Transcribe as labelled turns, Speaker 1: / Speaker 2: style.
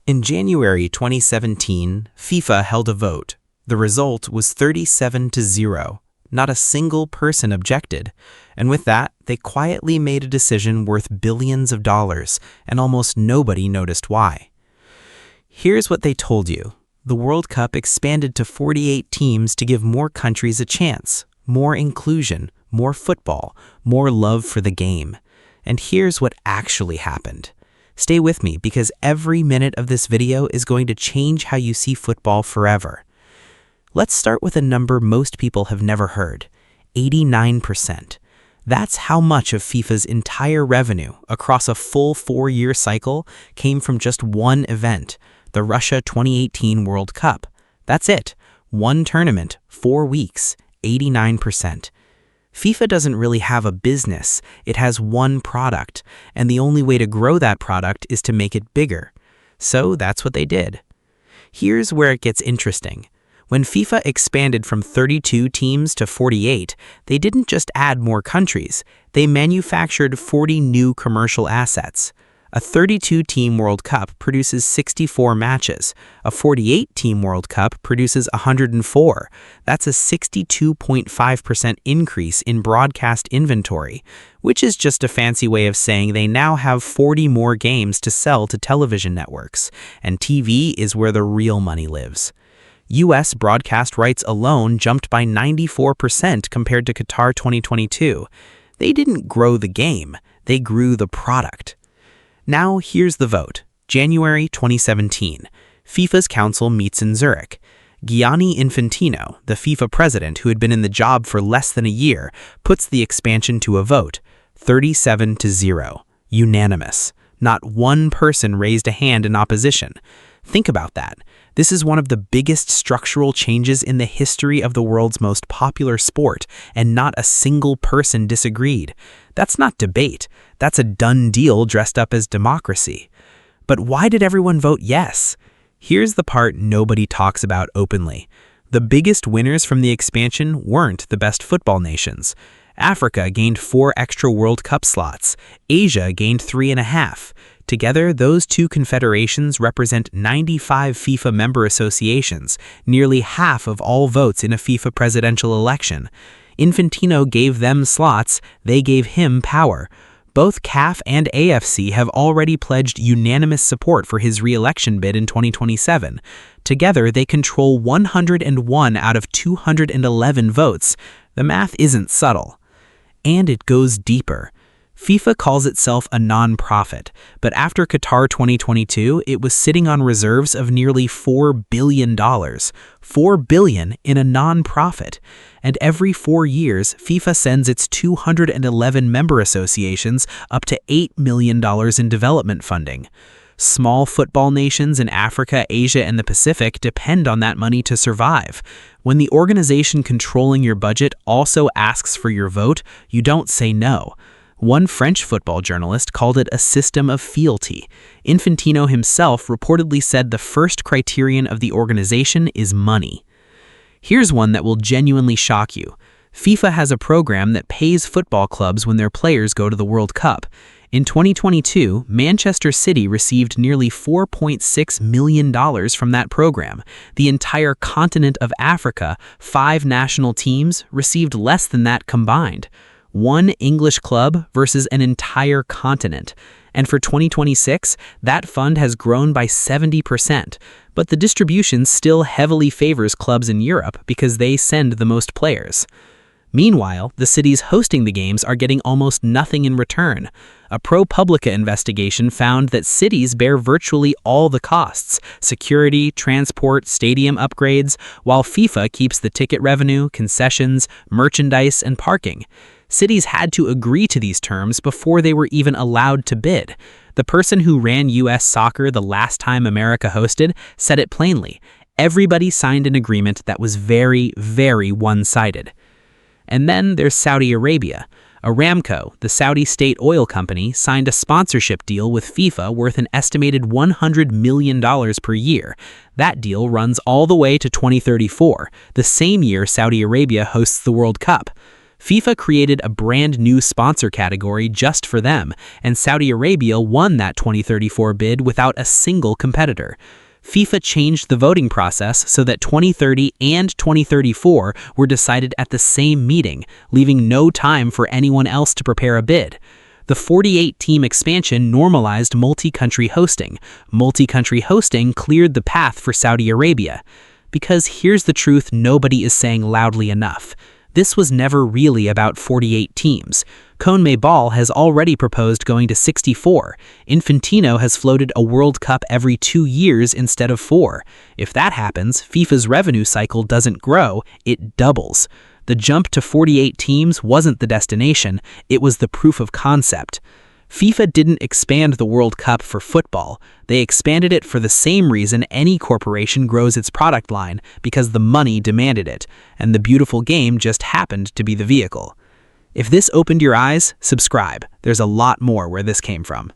Speaker 1: In January 2017, FIFA held a vote. The result was 37-0. Not a single person objected. And with that, they quietly made a decision worth billions of dollars, and almost nobody noticed why. Here's what they told you. The World Cup expanded to 48 teams to give more countries a chance, more inclusion, more football, more love for the game. And here's what actually happened. Stay with me because every minute of this video is going to change how you see football forever. Let's start with a number most people have never heard, 89%. That's how much of FIFA's entire revenue across a full 4-year cycle came from just one event, the Russia 2018 World Cup. That's it. One tournament, 4 weeks, 89%. FIFA doesn't really have a business, it has one product, and the only way to grow that product is to make it bigger. So that's what they did. Here's where it gets interesting. When FIFA expanded from 32 teams to 48, they didn't just add more countries, they manufactured 40 new commercial assets. A 32-team World Cup produces 64 matches. A 48-team World Cup produces 104. That's a 62.5% increase in broadcast inventory, which is just a fancy way of saying they now have 40 more games to sell to television networks, and TV is where the real money lives. US broadcast rights alone jumped by 94% compared to Qatar 2022. They didn't grow the game, they grew the product. Now here's the vote. January 2017. FIFA's council meets in Zurich. Gianni Infantino, the FIFA president who had been in the job for less than a year, puts the expansion to a vote. 37-0. Unanimous. Not one person raised a hand in opposition. Think about that. This is one of the biggest structural changes in the history of the world's most popular sport, and not a single person disagreed. That's not debate. That's a done deal dressed up as democracy. But why did everyone vote yes? Here's the part nobody talks about openly. The biggest winners from the expansion weren't the best football nations. Africa gained 4 extra World Cup slots. Asia gained 3.5. Together, those two confederations represent 95 FIFA member associations, nearly half of all votes in a FIFA presidential election. Infantino gave them slots, they gave him power. Both CAF and AFC have already pledged unanimous support for his re-election bid in 2027. Together, they control 101 out of 211 votes. The math isn't subtle. And it goes deeper. FIFA calls itself a non-profit, but after Qatar 2022, it was sitting on reserves of nearly $4 billion. $4 billion in a non-profit. And every 4 years, FIFA sends its 211 member associations up to $8 million in development funding. Small football nations in Africa, Asia, and the Pacific depend on that money to survive. When the organization controlling your budget also asks for your vote, you don't say no. One French football journalist called it a system of fealty. Infantino himself reportedly said the first criterion of the organization is money. Here's one that will genuinely shock you. FIFA has a program that pays football clubs when their players go to the World Cup. In 2022, Manchester City received nearly $4.6 million from that program. The entire continent of Africa, 5 national teams, received less than that combined. One English club versus an entire continent. And for 2026, that fund has grown by 70%. But the distribution still heavily favors clubs in Europe because they send the most players. Meanwhile, the cities hosting the games are getting almost nothing in return. A ProPublica investigation found that cities bear virtually all the costs: security, transport, stadium upgrades, while FIFA keeps the ticket revenue, concessions, merchandise, and parking. Cities had to agree to these terms before they were even allowed to bid. The person who ran U.S. soccer the last time America hosted said it plainly. Everybody signed an agreement that was very, very one-sided. And then there's Saudi Arabia. Aramco, the Saudi state oil company, signed a sponsorship deal with FIFA worth an estimated $100 million per year. That deal runs all the way to 2034, the same year Saudi Arabia hosts the World Cup. FIFA created a brand new sponsor category just for them, and Saudi Arabia won that 2034 bid without a single competitor. FIFA changed the voting process so that 2030 and 2034 were decided at the same meeting, leaving no time for anyone else to prepare a bid. The 48-team expansion normalized multi-country hosting. Multi-country hosting cleared the path for Saudi Arabia. Because here's the truth nobody is saying loudly enough. This was never really about 48 teams. CONMEBOL has already proposed going to 64. Infantino has floated a World Cup every 2 years instead of 4. If that happens, FIFA's revenue cycle doesn't grow, it doubles. The jump to 48 teams wasn't the destination, it was the proof of concept. FIFA didn't expand the World Cup for football. They expanded it for the same reason any corporation grows its product line, because the money demanded it, and the beautiful game just happened to be the vehicle. If this opened your eyes, subscribe. There's a lot more where this came from.